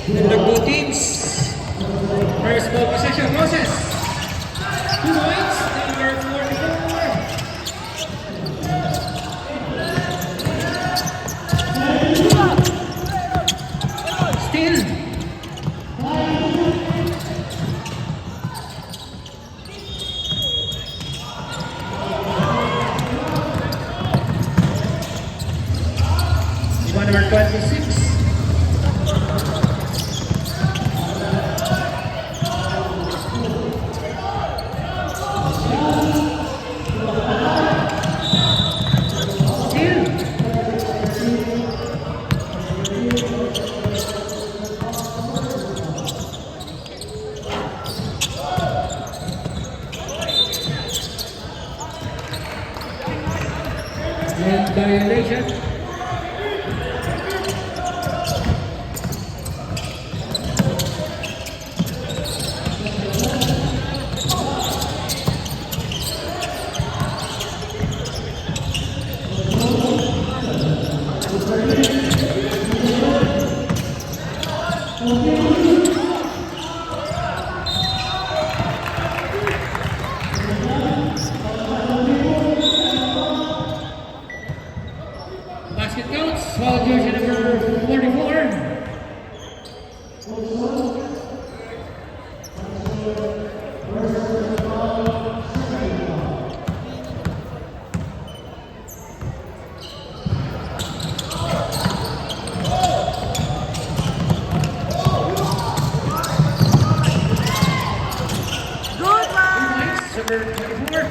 The two teams. First ball possession, Moses. 2 points, number 44. Still. Number 26. And violation. Basket counts, foul jersey number 44. Number 24.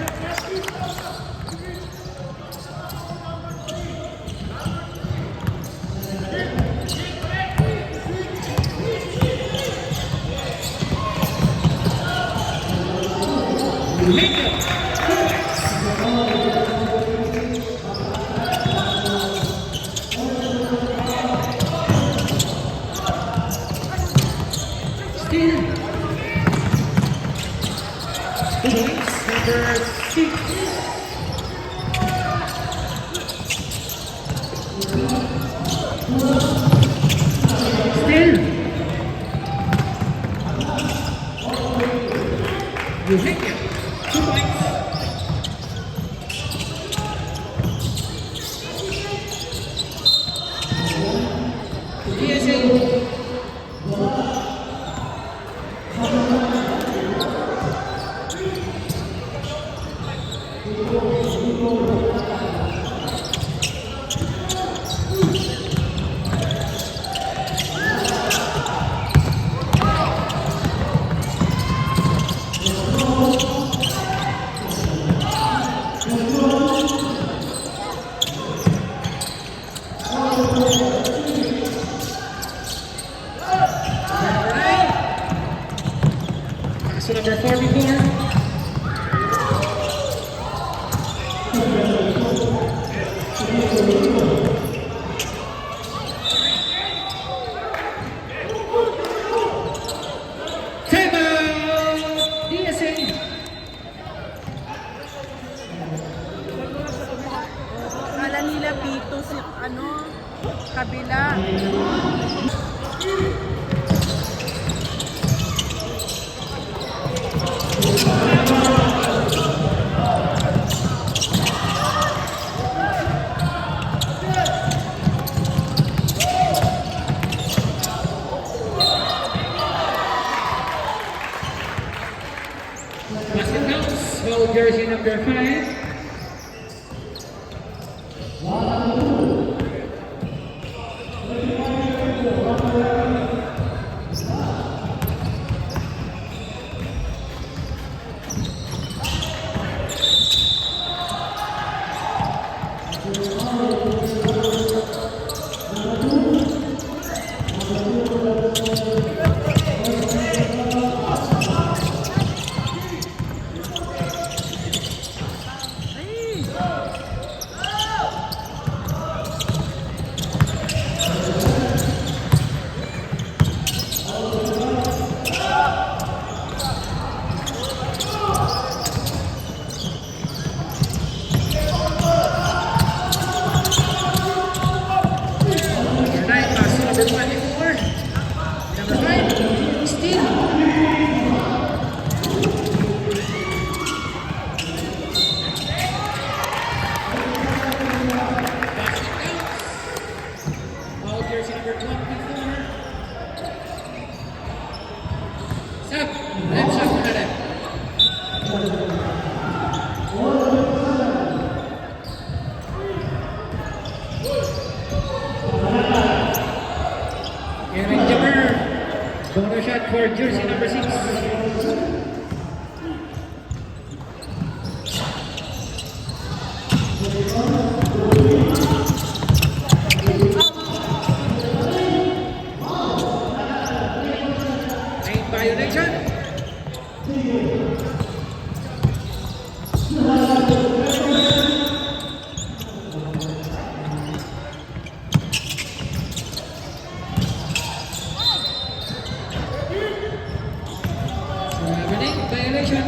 Still. Number 6. Still. You hit it. 2 points. DSA. So number 44. Akala nila P2 si kabila. Basket counts, foul jersey number 5. Number 5, Steve. All jersey number 24. Sub, left sub na left. Aaron Jabber, corner shot for jersey number 6. Lane violation. Lane violation.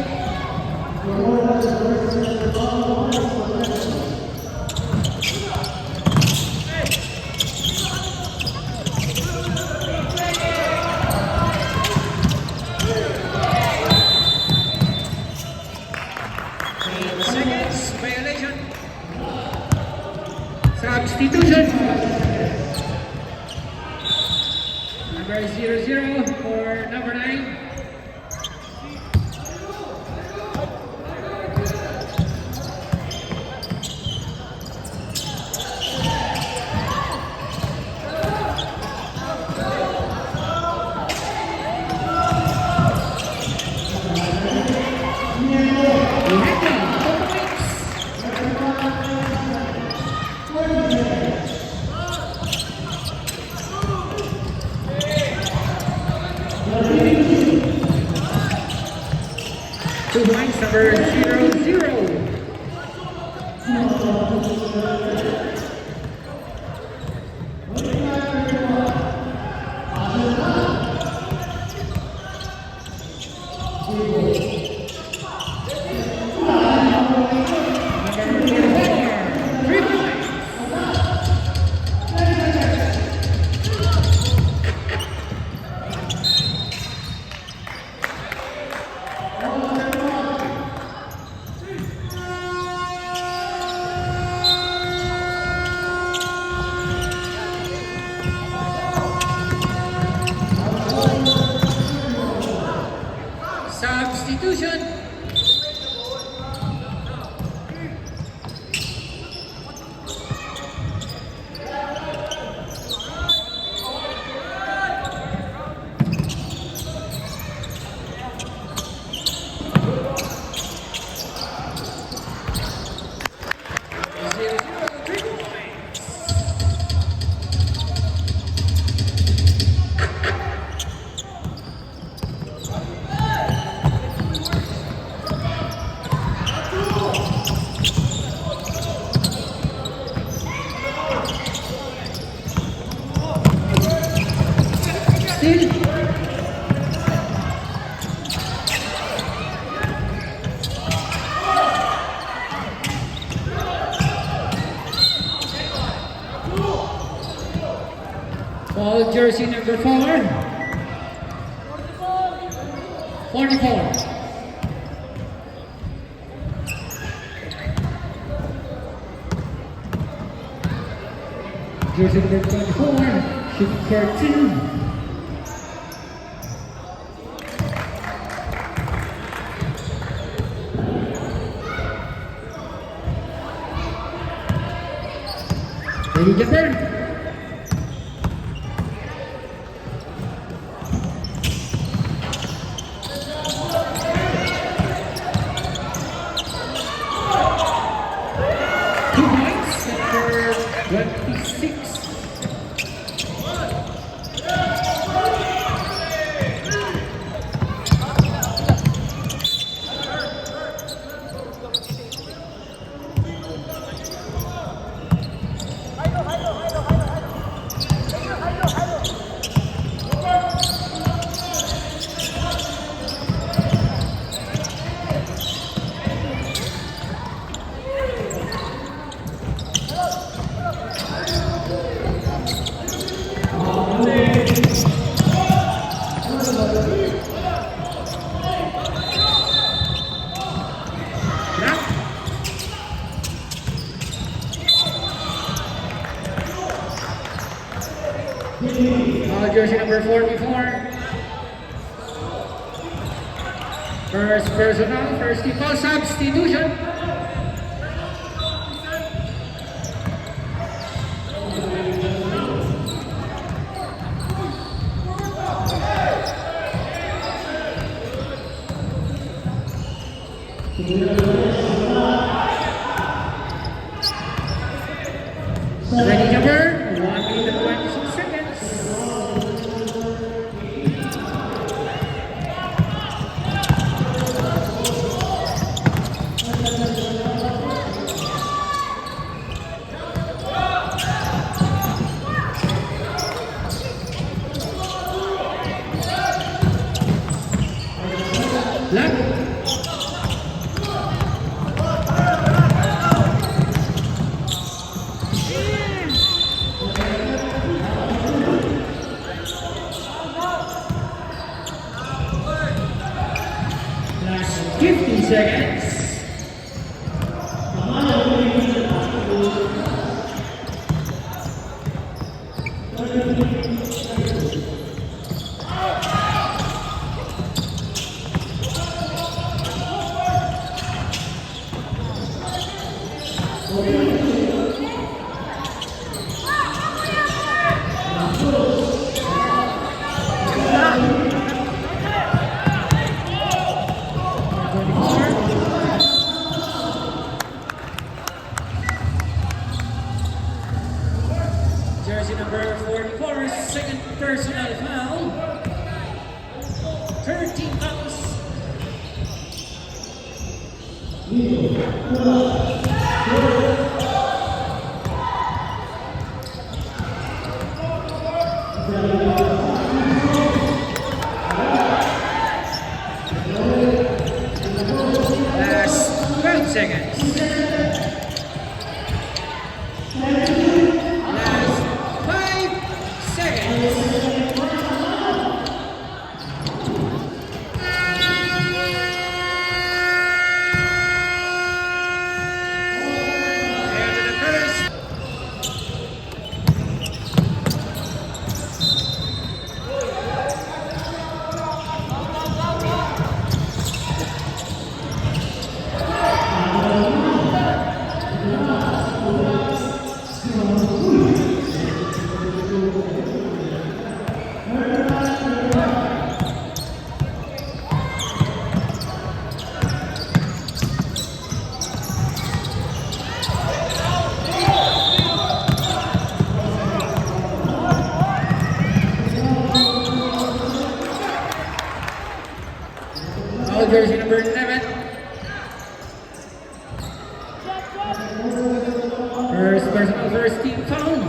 Seconds violation. Substitution. Number 00 for number 9. Two points, number 00. Number 44, 3 points. Substitution. Zero, 3 points. Still. Ball jersey number 4. 44. Jersey number 24, shooting for 2. Ready, Jumper? Two points, number 26. Jersey number 44. First personal, first team foul substitution. Ready jumper, 1 minute and 26 seconds. Left. Last 15 seconds. Jersey number 44, second personal foul. 13 fouls. Last 12 seconds. Last 5 seconds. And the first. Foul jersey number 11. First personal, first team foul.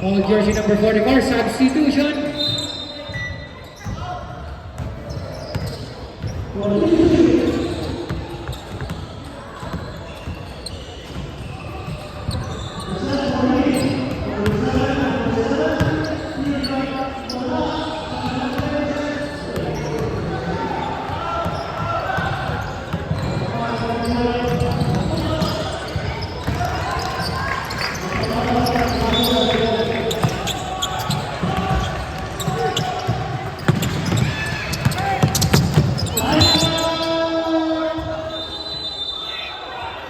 All jersey number 44, substitution.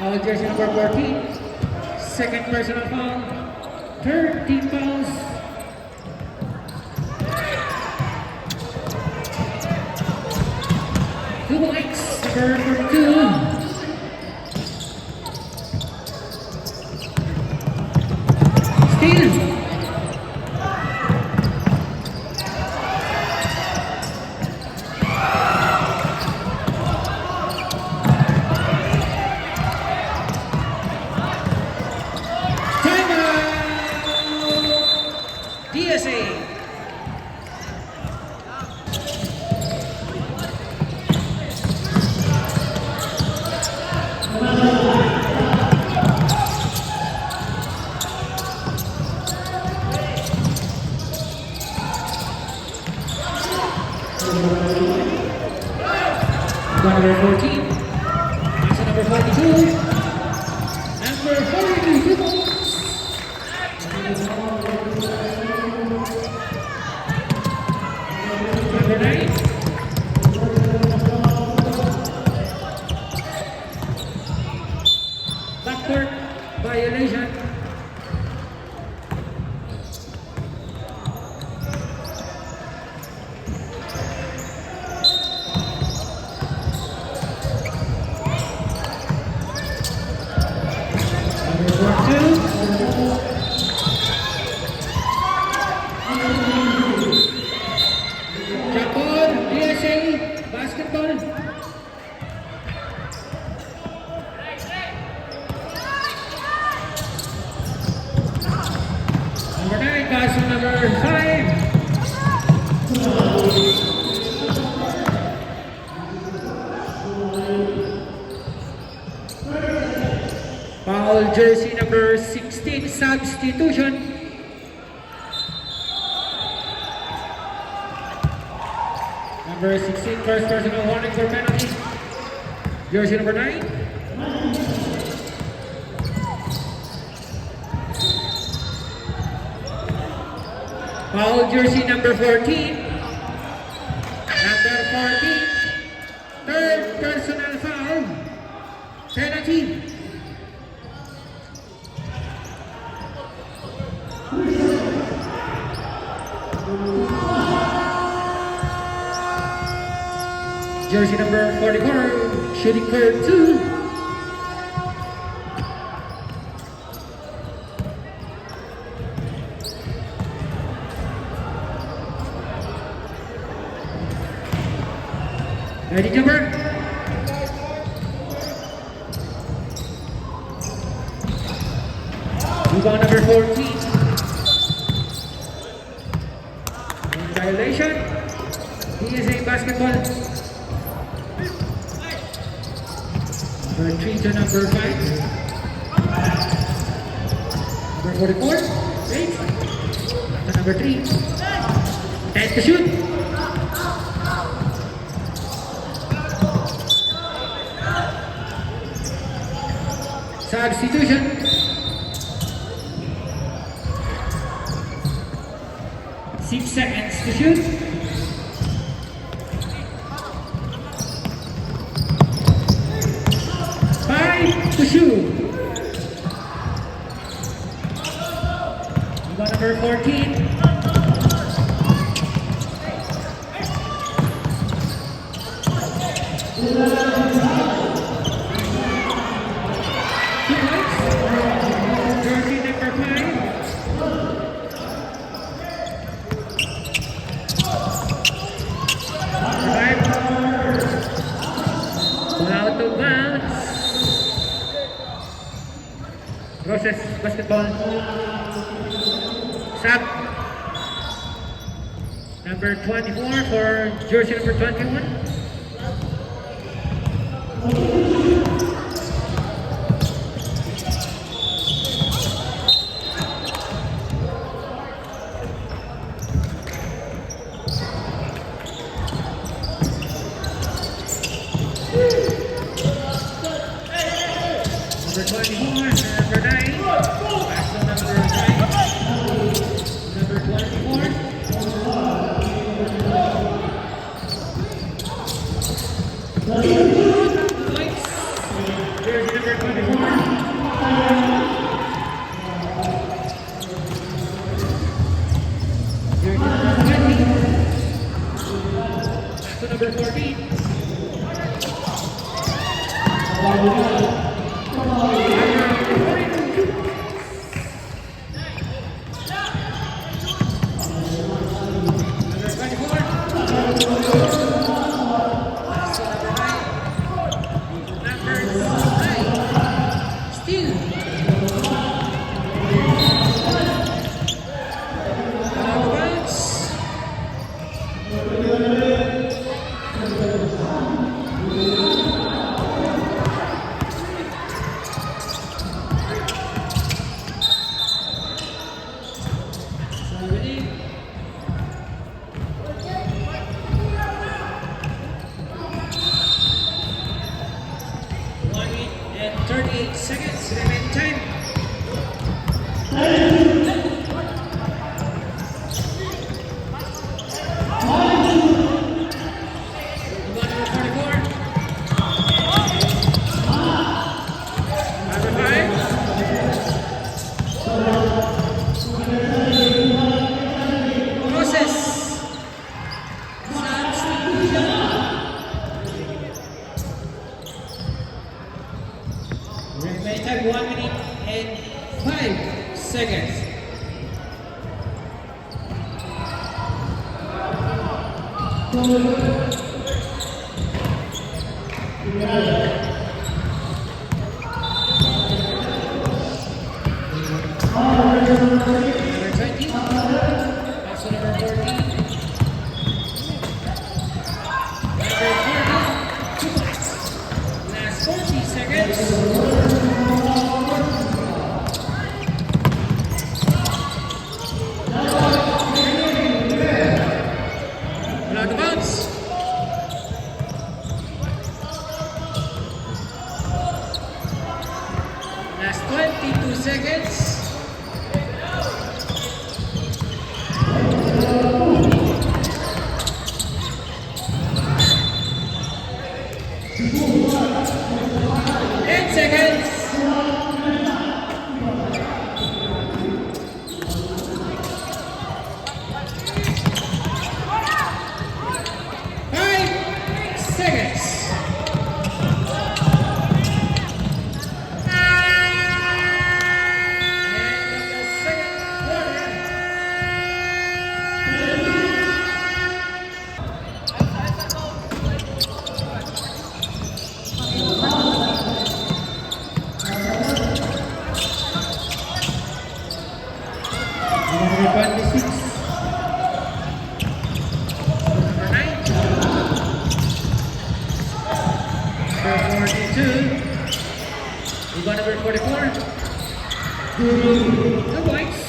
All jersey number 14, second personal foul, third team fouls. Two points, number 42. Steal. DSA. Number 14, also number 42, number 42, 2 points. Number 9. Backcourt violation. Number 9, guys, on number 5. Foul jersey number 16, substitution. Number 16, first personal warning for penalty. Jersey number 9. Foul jersey number 14. Number 14. Third personal foul. Penalty. Jersey number 44. Shooting for 2. Ready, jumper? Move on, number 14. In violation. DSA basketball. Number 3 to number 5. Number 44. Wait. To number 3. 10 to shoot. Substitution. 6 seconds to shoot. Five to shoot. Number 14. Jersey number 5. Out of bounds. Roses basketball. Shot. Number 24 for jersey number 21. Number 24, number 9. Pass to number 9. Number 24. Points. Jersey number 24. Jersey number 20. Pass to number 14. And 38 seconds remaining time. Number 44. Number 5. Moses. Remaining time 1 minute and 5 seconds. Number 20. Pass to number 14. Number 40. 2 points. Last 40 seconds. Out of bounds. Last 22 seconds. Eight seconds. Number 26. Number 9. Number 42. We got number 44. 2 points.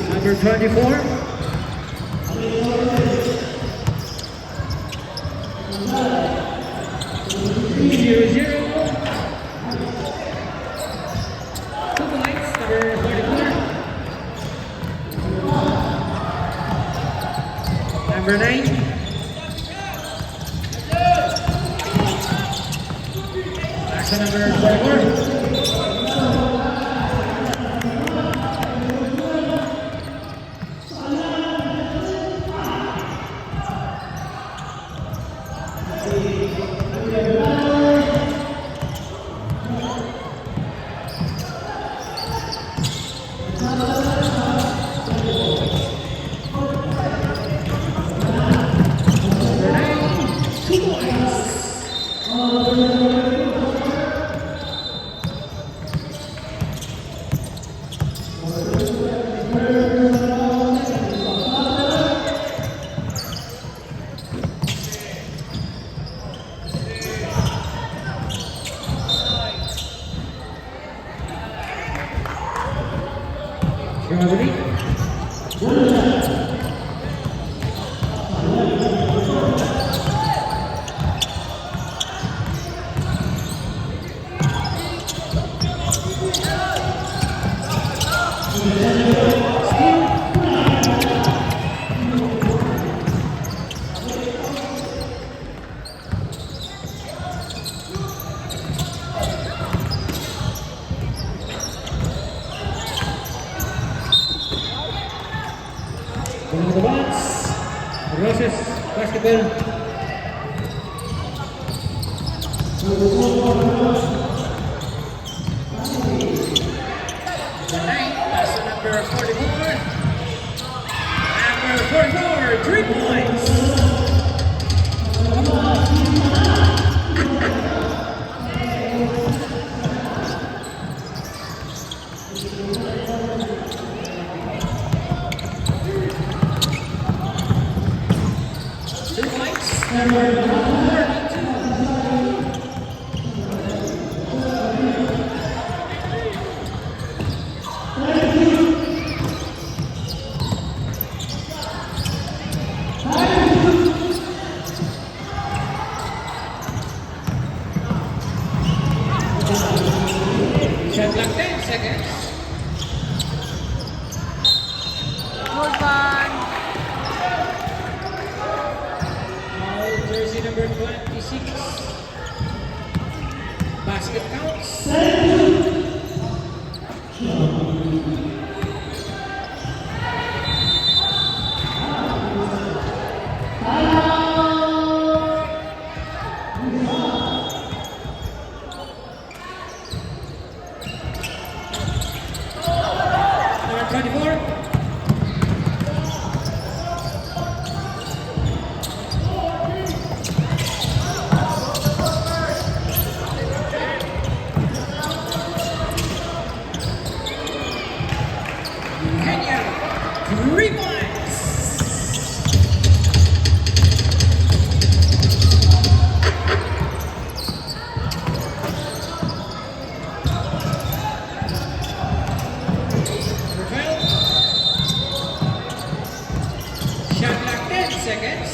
Number 24. Zero, zero. 2 points, number 44. Number 9. Back to number 44. number 8. One of the box, Roses Basketball. The 9, that's the number 44. Number 44, 3 points. Shot clock 10 seconds. Move on. Foul jersey number 26. Basket counts. Number 24. Kenya, 3 points. Number 12. Shot clock 10 seconds.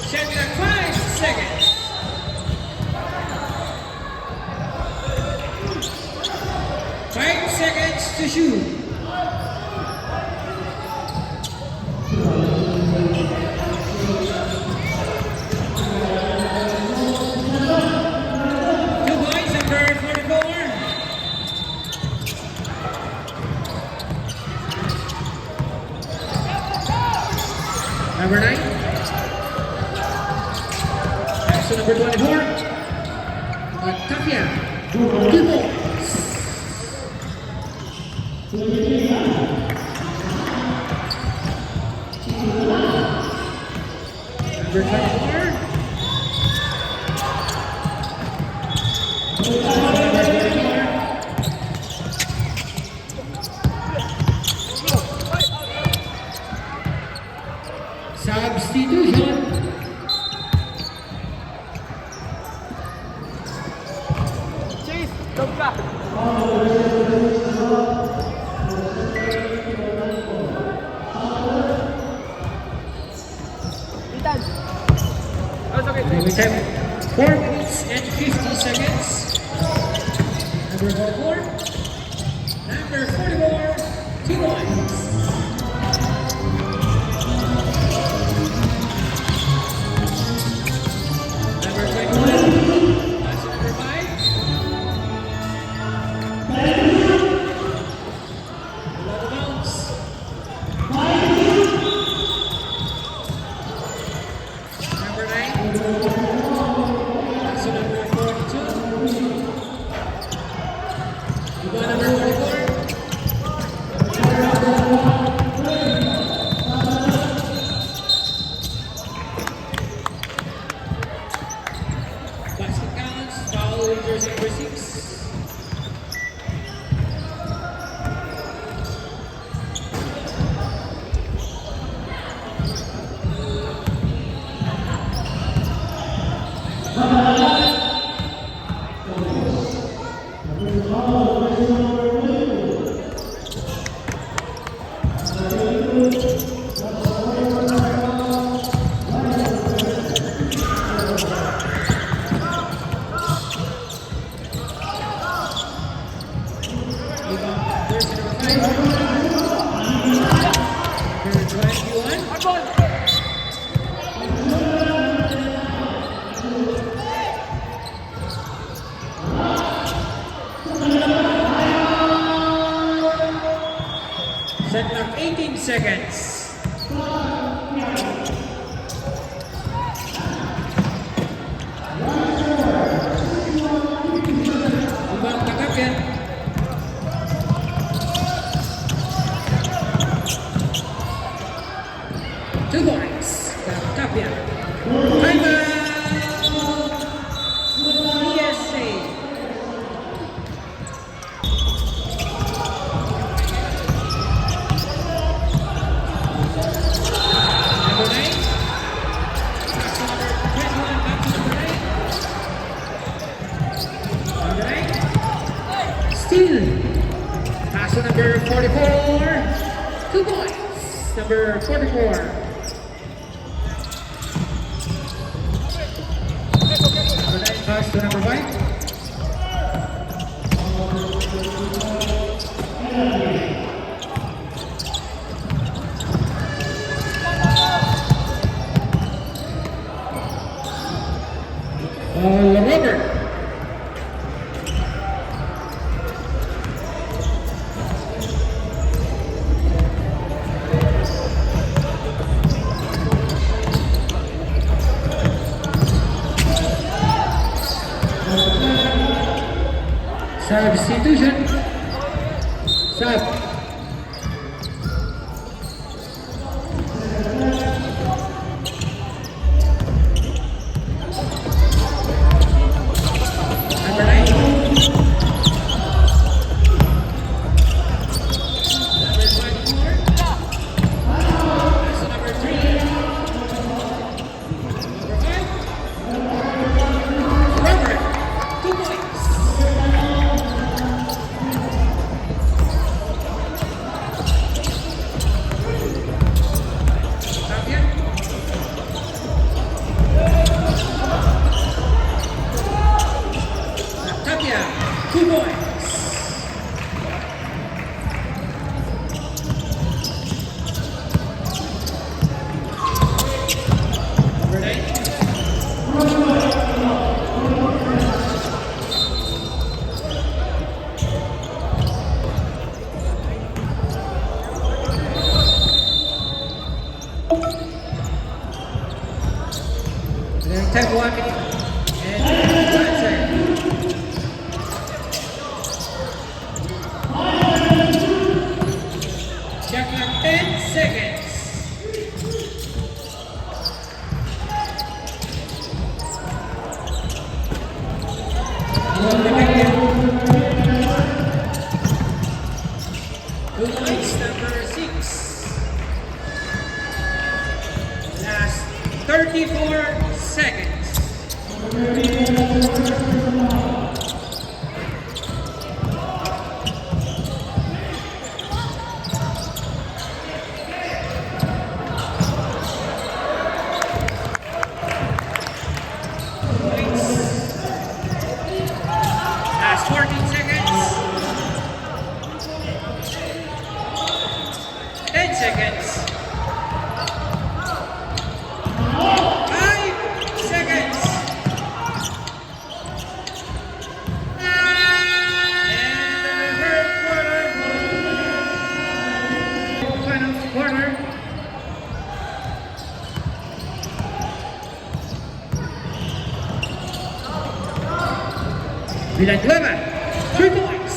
Shot clock 5 seconds. 5 seconds to shoot. Two points, number 44. Number 9. Next to number 24. Tapia. 2 points. Number 24. Substitution. Chase, log ka. Itan. Oh, it's okay. We have 4 minutes and 50 seconds. Number 44. Number 44. 2 points. Number 21. That's number 5. Below the bounce. Number 9. That's number 42. You got number 44. Basket counts, foul jersey number 6. Number Set clock 18 seconds. Ibang takap yan. Two points. Takap yan. Timeout. PSA. Number 9. Pass to number 21. Back to number 9. Number 9. Steal. Pass to number 44. 2 points. Number 44. Number 9 pass to number 5. Robert. Substitution. Sub. Number 9. Number 24. That's number 3. Number 5. Robert. 2 points. Tapia. Tapia. 2 points. Number 9. Then time 1 minute and 1 second. Check clock 10 seconds. Two points, number 6. Last 34 seconds. Points. Last 14 seconds. 10 seconds. 5 seconds. And the third quarter. Final quarter. Villanueva, 3 points.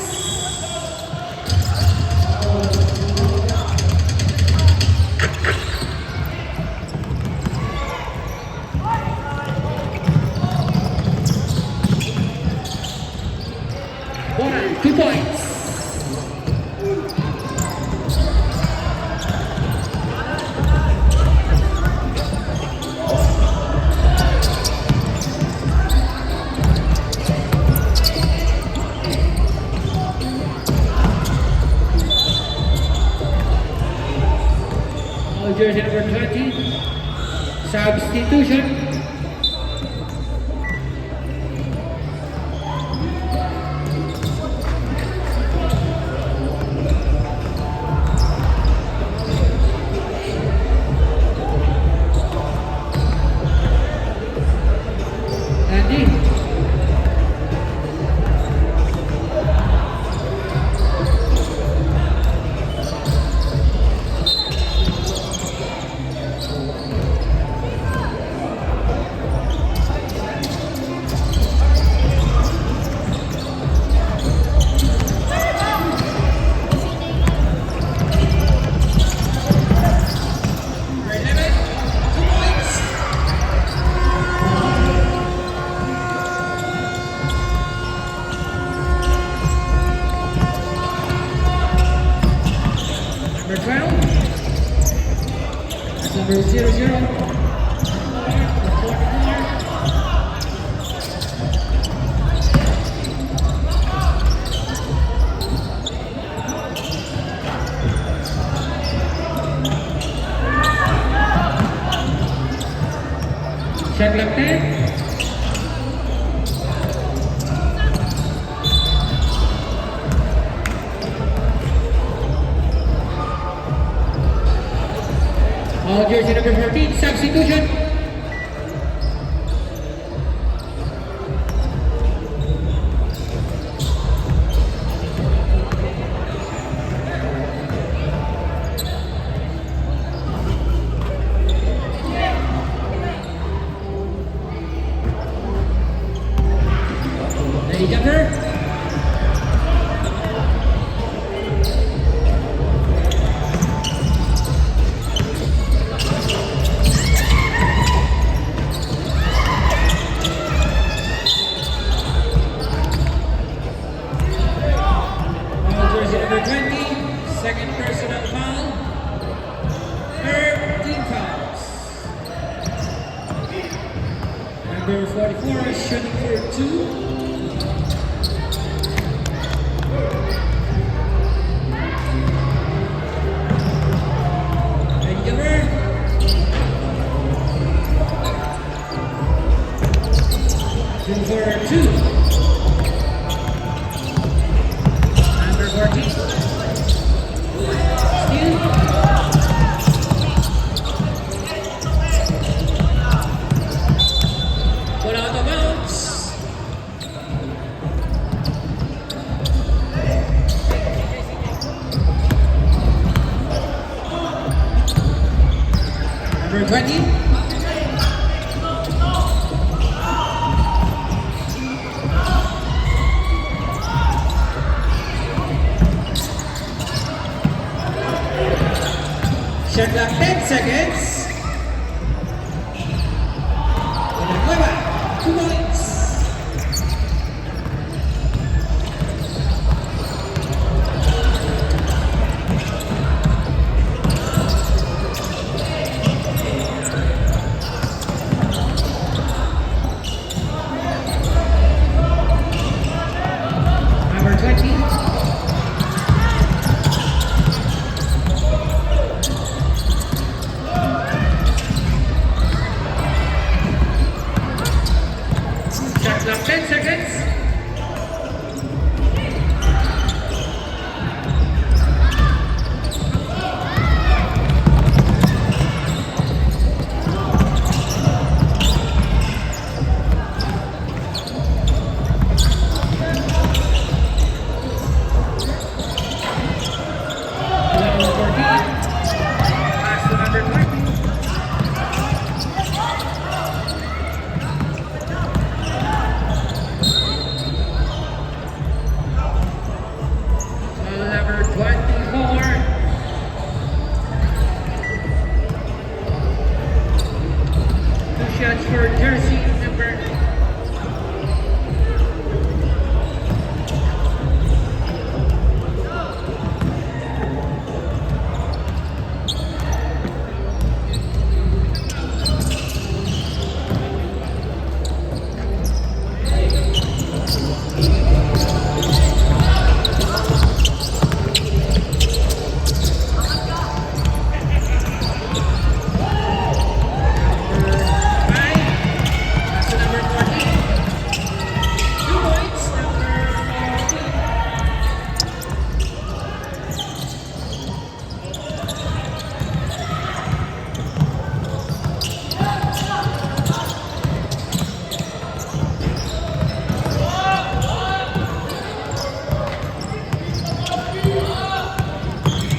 Warner, 2 points. Jersey number 20. Substitution. Number 00. Shot clock 10. All jersey number 14, substitution. Lady jumper. Number 20, second personal foul. Third team fouls. Number 44 is shooting for 2. And Gilbert. Shooting for 2. Number 14. Steal. Put out of bounds. Number 20. Shot clock 10 seconds. Villanueva, 2 points. Number 20. Shot clock 10 seconds. Number 14. Pass to number 20. Number 24. Two shots for jersey number.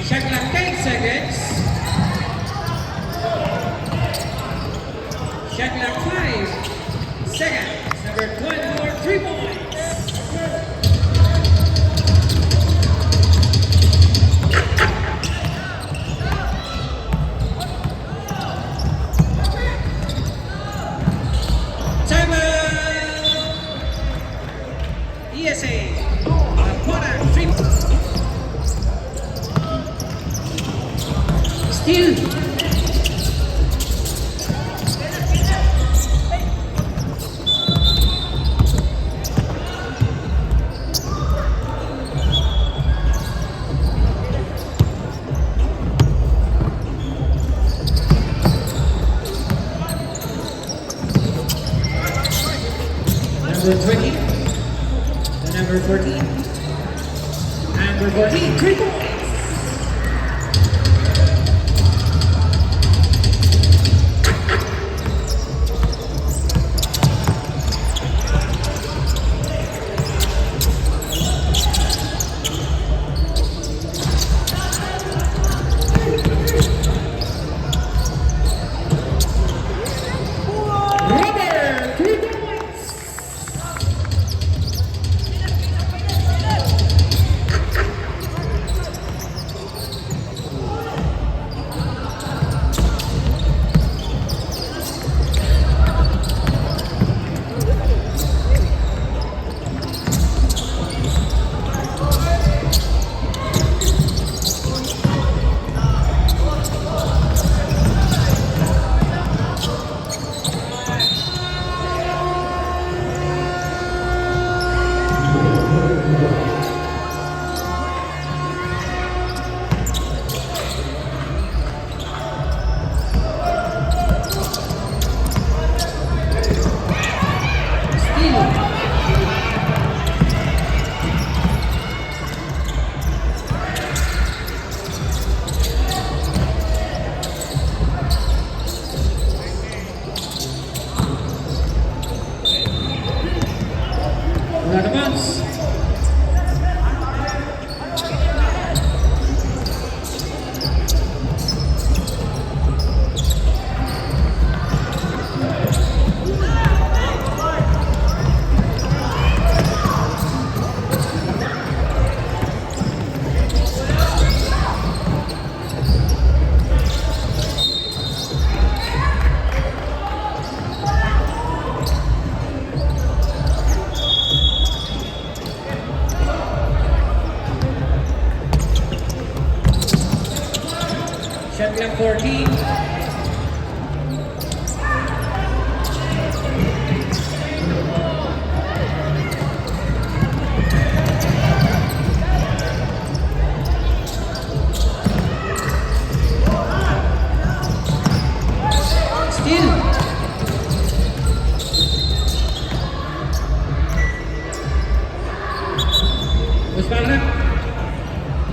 Shot clock 10 seconds. Shot clock 5 seconds. Number 24, 3 points. Timeout. ESA. Aquana 3. Steal. So 20, the number 14, number 14, 3 points. Rubber, 3 points. Steal. Wala na bounce. Shot clock 14. Steal. Musbarak.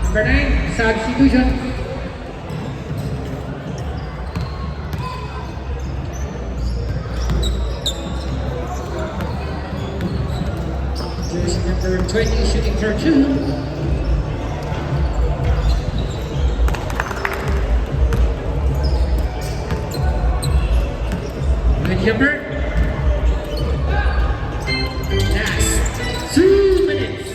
Number 9, substitution. Jersey number 20 shooting for 2. Good jumper. Last 2 minutes.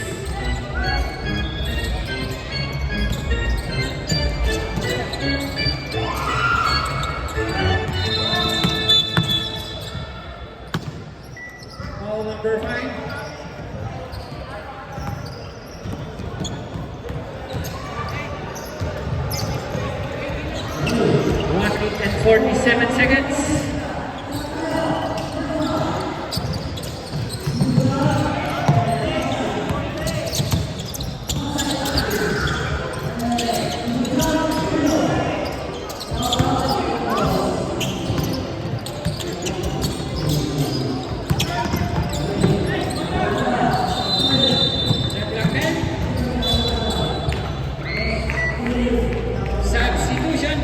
Ball number 5. One minute and 47 seconds. Substitution.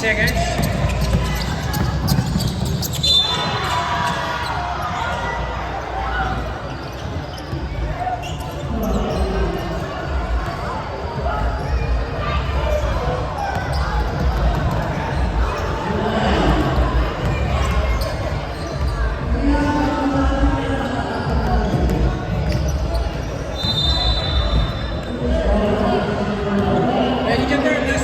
seconds. Ladies and gentlemen,